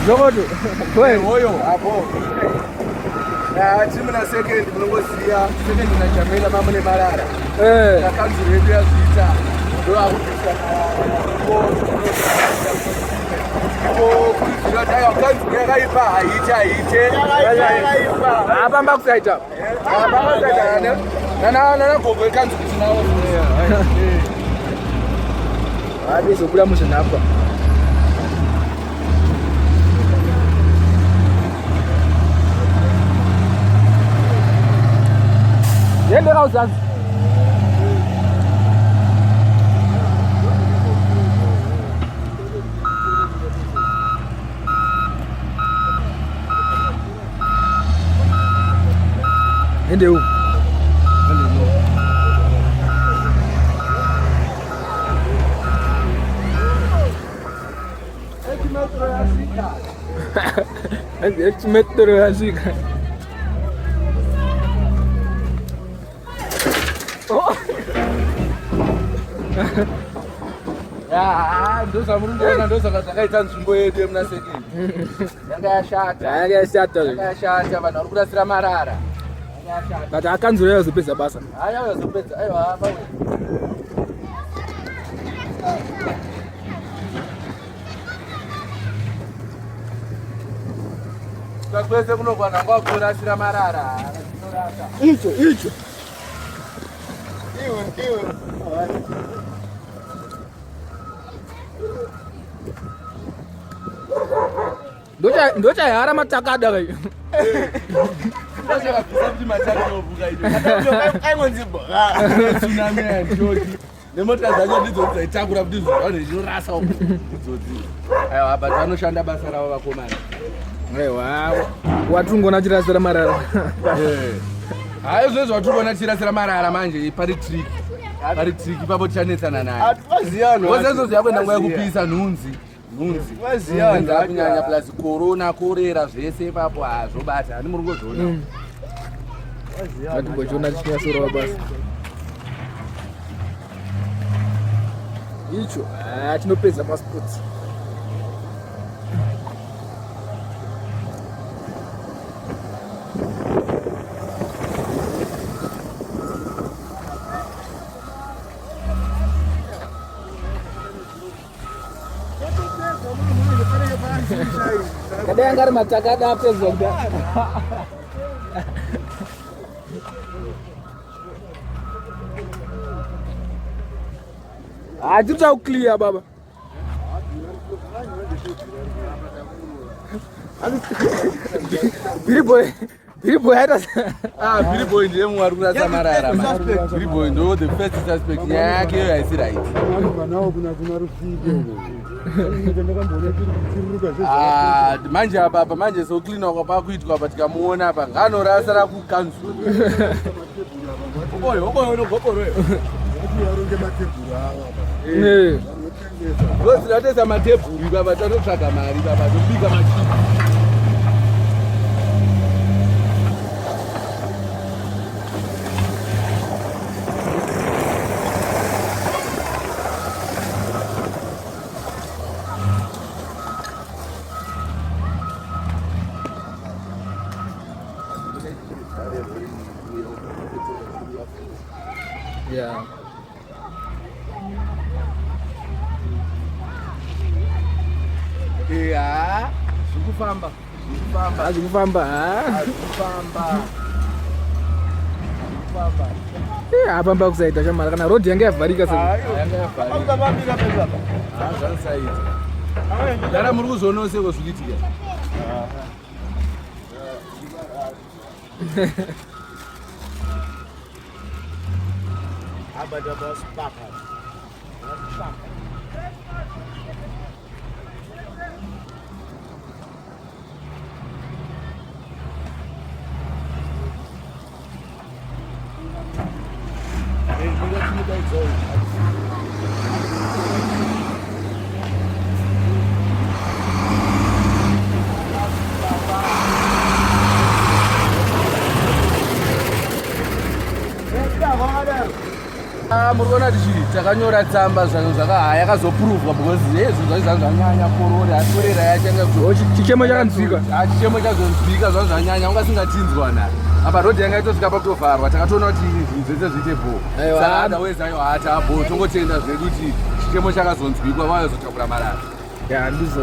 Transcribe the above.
Zogoto. Wewe moyo hapo. Timu na second mlongozia second na Jamila mama ne Marara. Na kanzu yetu ya Zita. Ndio akupisa kwa dayo kanzu yakaipa haite. Hapa mba kusaita. Hapa kusaita na gogo kanzu kunawo. Hadi sokula mushana hapa. Yende kauzazi. Yende huko. Metro ya Zika. Oh. Ya, ndo samurungu ndo sakatakaita nzvimbo yedu yemunasekeni. Yakashata vanhu vari kurasira marara. But akanzura yazopedza basa. Haya yazopedza. Aiwa hapa. Kwese kunogwana kwakurasira marara. Icho. Iwe. Ndocha yara matakada kai. Ndocha kabisa kuti mataka ovuka ito. Aingonzi bora. Tsunami anjoki. Nemota dzacho ndidzo dzaitakura kuti zvinhu zvinorasa uko. Aiwa but vanoshanda basa ravo vakomana. Aiwa watungona chirasira marara. Hayi zvezvo watungona chirasira marara manje pari trick ipapo tichanetsana naye. Atwaziyana. Wezezo ziyakwenda nguva yekupisa nhunzi. Waziyana kunyanya plus corona korera zvese ipapo hazvobata hani muri kuzviona. Waziyana chinyasoro wabasa. Icho tinopedza masports. Kadang anggar mataka ada apa zoga. Ajuta clear baba. Biri boy hata. Biri boy ndiye mwari kurasa marara. Biri boy ndo the first suspect yake yaisi right. Nao kuna rufiji. Manje apa manje so clean kwa kuitwa patikamuona hapa nganorasa ra kukanzu. Oboyo unogoporo. Yaronge matebhuru awa. Ngozi latesa matebhuru baba tatotsvaga mari baba tobika machipi. Yeah. Yeah. Zikufamba. Apa mbaka kusaita chamara kana road yanga yavharika sasa. Yanga yavharika pesa. Zvasaita. Dara muri kuzoona seko zvikitika. Abada bas papa. Murikuona takanyora tsamba zvanhu yakazopuruvwa because zvinhu zvanyanya korori atorera yachanga chichemo chakanzwika chichemo chazonzwika zvanhu zvanyanya ungasingatinzwana apa rodhi yanga itosvika pakutovharwa takatoona kuti zvinhu zvese zviite bho saka otherwise ayo hatabho tongotenda zvedu kuti chichemo chakazonzwikwa vayozotakura marara ndizvo